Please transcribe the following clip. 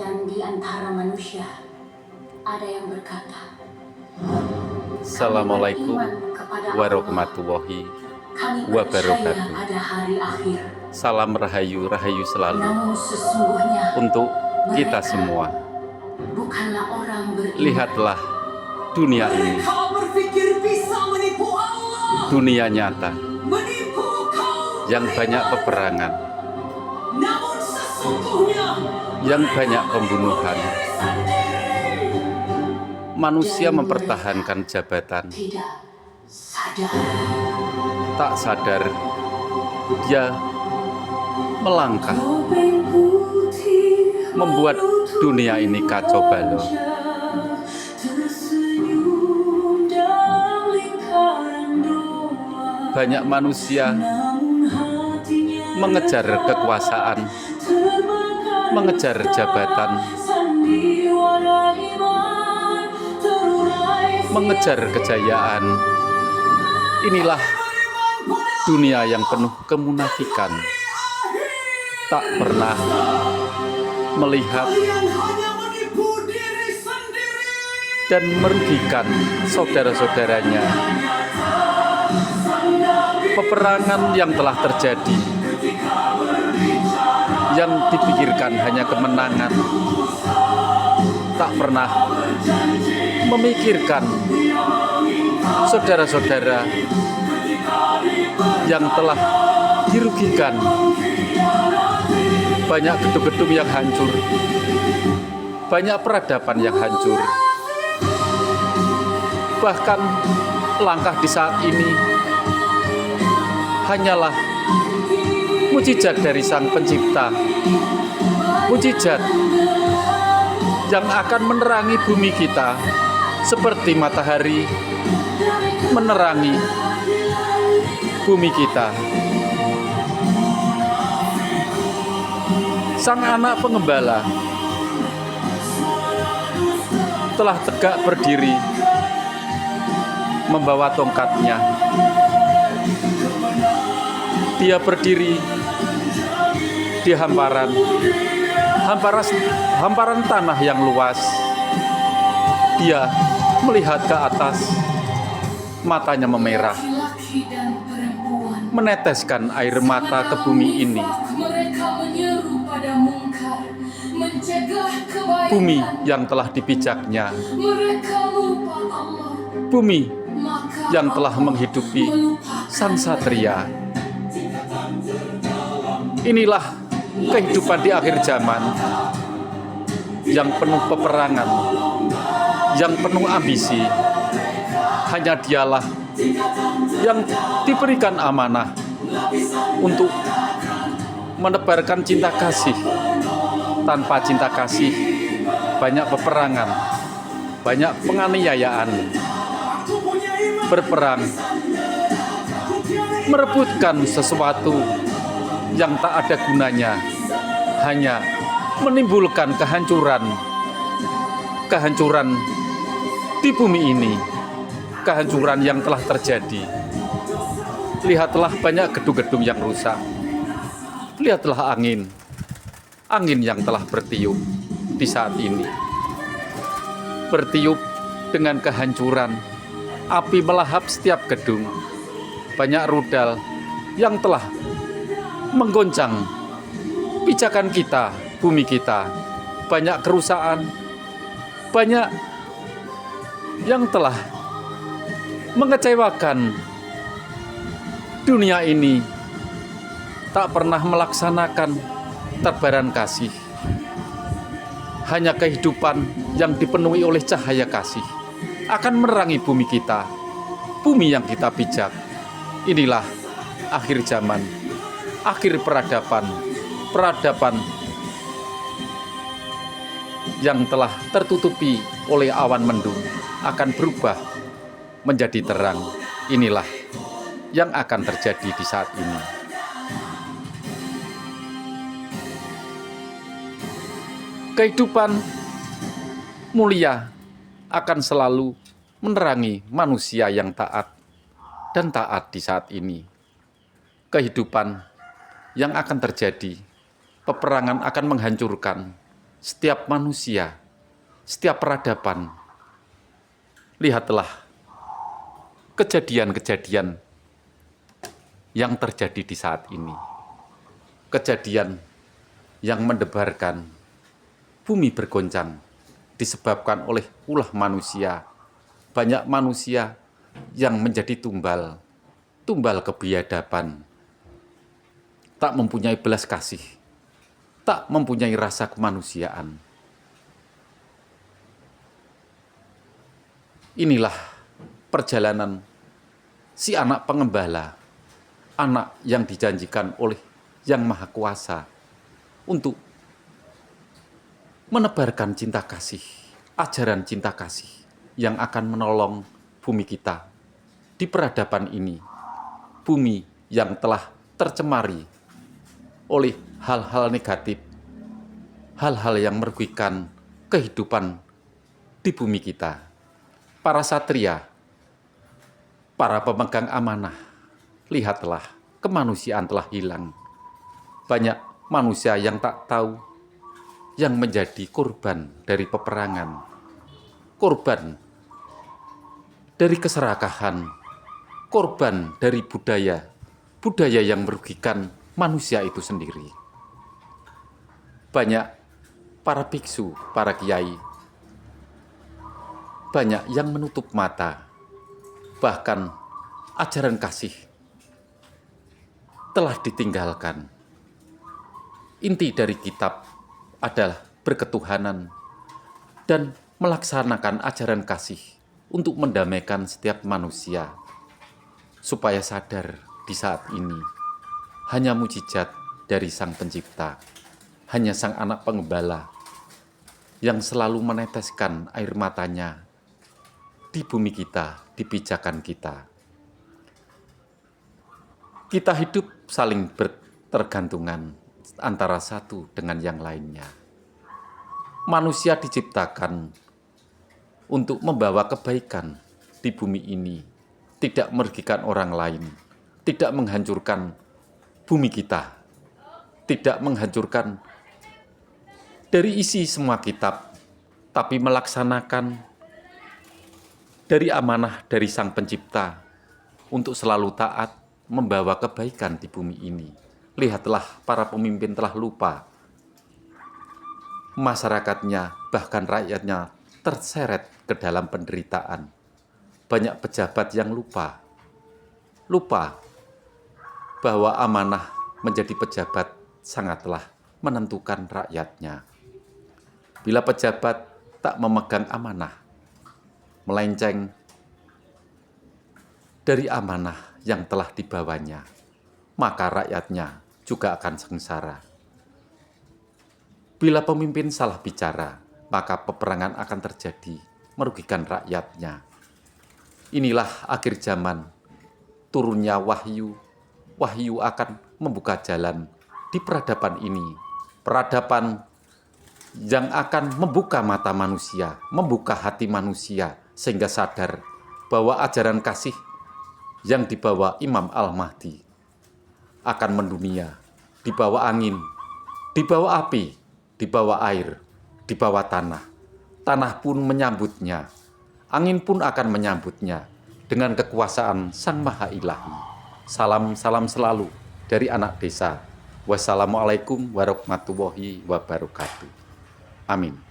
Dan di antara manusia ada yang berkata, Assalamualaikum warahmatullahi wabarakatuh. pada hari akhir. Salam rahayu, rahayu selalu Namun sesungguhnya untuk kita mereka semua. bukanlah orang beriman. Lihatlah dunia ini, Mereka berpikir bisa menipu Allah, dunia nyata menipu kaum yang beriman. banyak peperangan, Namun sesungguhnya yang banyak pembunuhan. diri sendiri. Manusia mempertahankan jabatan, Tidak sadar tak sadar dia melangkah, Topeng putih membuat dunia ini kacau balau. tersenyum dalam lingkaran doa. Banyak manusia Namun hatinya mengejar kekuasaan, terbakar mengejar jabatan, sandiwara iman terurai mengejar kejayaan. Inilah dunia yang penuh kemunafikan, tak pernah melihat Kalian hanya menipu diri sendiri. dan merugikan saudara-saudaranya. Peperangan yang telah terjadi, yang dipikirkan hanya kemenangan, tak pernah memikirkan saudara-saudara yang telah dirugikan. Banyak gedung-gedung yang hancur, banyak peradaban yang hancur. Bahkan langkah di saat ini hanyalah mukjizat dari Sang Pencipta, mukjizat yang akan menerangi bumi kita seperti matahari menerangi bumi kita. Sang anak pengembala telah tegak berdiri, membawa tongkatnya. Dia berdiri di hamparan tanah yang luas. Dia melihat ke atas, matanya memerah, laki-laki dan perempuan. meneteskan air mata ke bumi ini. Mereka menyeru pada mungkar, mencegah kebaikan. Bumi yang telah dipijaknya, Mereka lupa Allah, bumi maka yang telah menghidupi melupakan sang satria. Inilah kehidupan di akhir zaman yang penuh peperangan, yang penuh ambisi. Hanya dialah yang diberikan amanah untuk menebarkan cinta kasih. Tanpa cinta kasih, banyak peperangan, banyak penganiayaan, berperang, merebutkan sesuatu yang tak ada gunanya, hanya menimbulkan kehancuran di bumi ini, kehancuran yang telah terjadi. Lihatlah banyak gedung-gedung yang rusak. Lihatlah angin yang telah bertiup di saat ini. Bertiup dengan kehancuran, api melahap setiap gedung. Banyak rudal yang telah menggoncang pijakan kita, bumi kita. Banyak kerusakan, banyak yang telah mengecewakan. Dunia ini tak pernah melaksanakan tebaran kasih. Hanya kehidupan yang dipenuhi oleh cahaya kasih akan menerangi bumi kita, bumi yang kita pijak. Inilah akhir zaman, akhir peradaban yang telah tertutupi oleh awan mendung akan berubah menjadi terang. Inilah yang akan terjadi di saat ini. Kehidupan mulia akan selalu menerangi manusia yang taat dan taat di saat ini. Kehidupan yang akan terjadi, peperangan akan menghancurkan, setiap manusia, setiap peradaban. Lihatlah kejadian-kejadian yang terjadi di saat ini. Kejadian yang mendebarkan bumi bergoncang disebabkan oleh ulah manusia. Banyak manusia yang menjadi tumbal kebiadaban, tak mempunyai belas kasih, tak mempunyai rasa kemanusiaan. Inilah perjalanan si anak pengembala, anak yang dijanjikan oleh Yang Maha Kuasa untuk menebarkan cinta kasih, ajaran cinta kasih yang akan menolong bumi kita di peradaban ini, bumi yang telah tercemari oleh hal-hal negatif, hal-hal yang merugikan kehidupan di bumi kita. Para satria, para pemegang amanah, lihatlah kemanusiaan telah hilang. Banyak manusia yang tak tahu, yang menjadi korban dari peperangan, korban dari keserakahan, korban dari budaya yang merugikan manusia itu sendiri. Banyak para biksu, para kiai, banyak yang menutup mata, bahkan ajaran kasih telah ditinggalkan. Inti dari kitab adalah berketuhanan dan melaksanakan ajaran kasih untuk mendamaikan setiap manusia, supaya sadar di saat ini hanya mujizat dari Sang Pencipta, hanya Sang Anak Penggembala yang selalu meneteskan air matanya di bumi kita, di pijakan kita. Kita hidup saling bertergantungan antara satu dengan yang lainnya. Manusia diciptakan untuk membawa kebaikan di bumi ini, tidak merugikan orang lain, tidak menghancurkan bumi kita, tidak menghancurkan dari isi semua kitab, tapi melaksanakan dari amanah dari Sang Pencipta untuk selalu taat membawa kebaikan di bumi ini. Lihatlah para pemimpin telah lupa. Masyarakatnya, bahkan rakyatnya terseret ke dalam penderitaan. Banyak pejabat yang lupa bahwa amanah menjadi pejabat sangatlah menentukan rakyatnya. Bila pejabat tak memegang amanah, melenceng dari amanah yang telah dibawanya, maka rakyatnya juga akan sengsara. Bila pemimpin salah bicara, maka peperangan akan terjadi, merugikan rakyatnya. Inilah akhir zaman, turunnya wahyu. Wahyu akan membuka jalan di peradaban ini. Peradaban yang akan membuka mata manusia, membuka hati manusia, sehingga sadar bahwa ajaran kasih yang dibawa Imam Al-Mahdi akan mendunia, di bawah angin, di bawah api, di bawah air, di bawah tanah. Tanah pun menyambutnya, angin pun akan menyambutnya dengan kekuasaan Sang Maha Ilahi. Salam-salam selalu dari anak desa. Wassalamualaikum warahmatullahi wabarakatuh. Amin.